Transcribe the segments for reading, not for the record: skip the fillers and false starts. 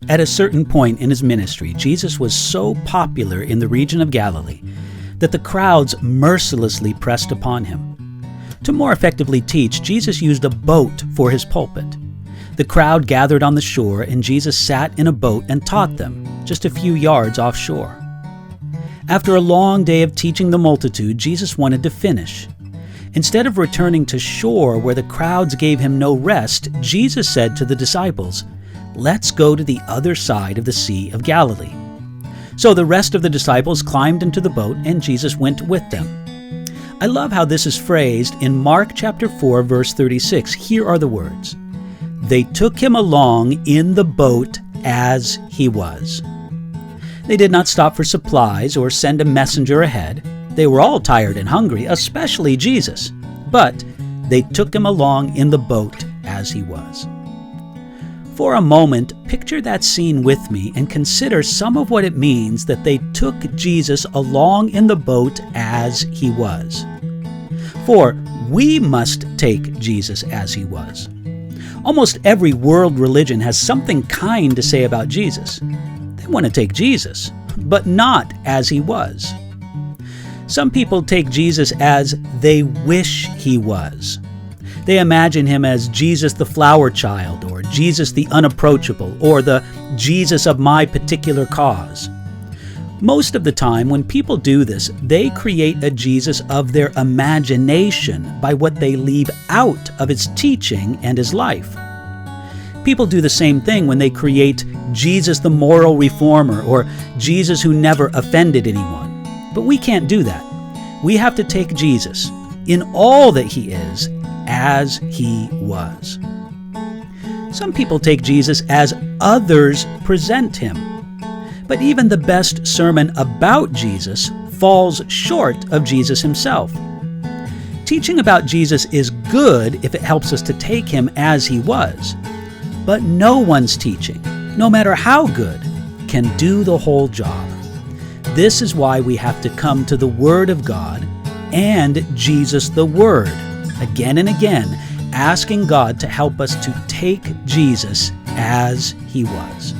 At a certain point in his ministry, Jesus was so popular in the region of Galilee that the crowds mercilessly pressed upon him. To more effectively teach, Jesus used a boat for his pulpit. The crowd gathered on the shore, and Jesus sat in a boat and taught them, just a few yards offshore. After a long day of teaching the multitude, Jesus wanted to finish. Instead of returning to shore where the crowds gave him no rest, Jesus said to the disciples, "Let's go to the other side of the Sea of Galilee." So the rest of the disciples climbed into the boat, and Jesus went with them. I love how this is phrased in Mark chapter 4, verse 36. Here are the words, "They took him along in the boat as he was." They did not stop for supplies or send a messenger ahead. They were all tired and hungry, especially Jesus. But they took him along in the boat as he was. For a moment, picture that scene with me and consider some of what it means that they took Jesus along in the boat as he was. For we must take Jesus as he was. Almost every world religion has something kind to say about Jesus. They want to take Jesus, but not as he was. Some people take Jesus as they wish he was. They imagine him as Jesus the flower child, or Jesus the unapproachable, or the Jesus of my particular cause. Most of the time, when people do this, they create a Jesus of their imagination by what they leave out of his teaching and his life. People do the same thing when they create Jesus the moral reformer, or Jesus who never offended anyone. But we can't do that. We have to take Jesus in all that he is as he was. Some people take Jesus as others present him. But even the best sermon about Jesus falls short of Jesus himself. Teaching about Jesus is good if it helps us to take him as he was. But no one's teaching, no matter how good, can do the whole job. This is why we have to come to the Word of God and Jesus the Word, again and again, asking God to help us to take Jesus as he was.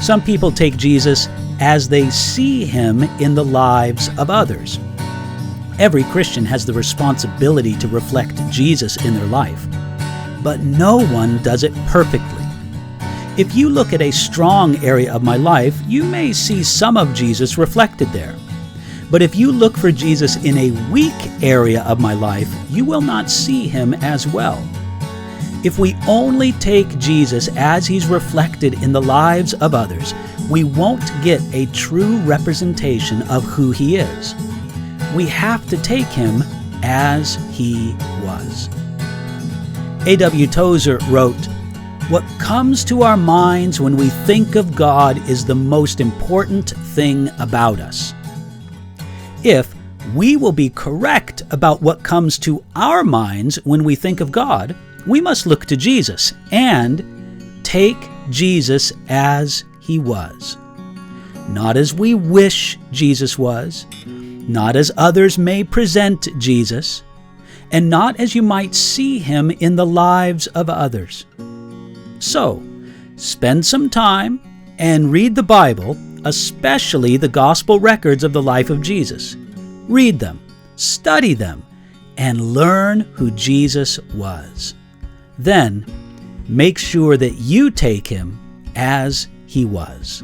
Some people take Jesus as they see him in the lives of others. Every Christian has the responsibility to reflect Jesus in their life, but no one does it perfectly. If you look at a strong area of my life, you may see some of Jesus reflected there. But if you look for Jesus in a weak area of my life, you will not see him as well. If we only take Jesus as he's reflected in the lives of others, we won't get a true representation of who he is. We have to take him as he was. A.W. Tozer wrote, "What comes to our minds when we think of God is the most important thing about us." If we will be correct about what comes to our minds when we think of God, we must look to Jesus and take Jesus as he was. Not as we wish Jesus was, not as others may present Jesus, and not as you might see him in the lives of others. So, spend some time and read the Bible, especially the gospel records of the life of Jesus. Read them, study them, and learn who Jesus was. Then, make sure that you take him as he was.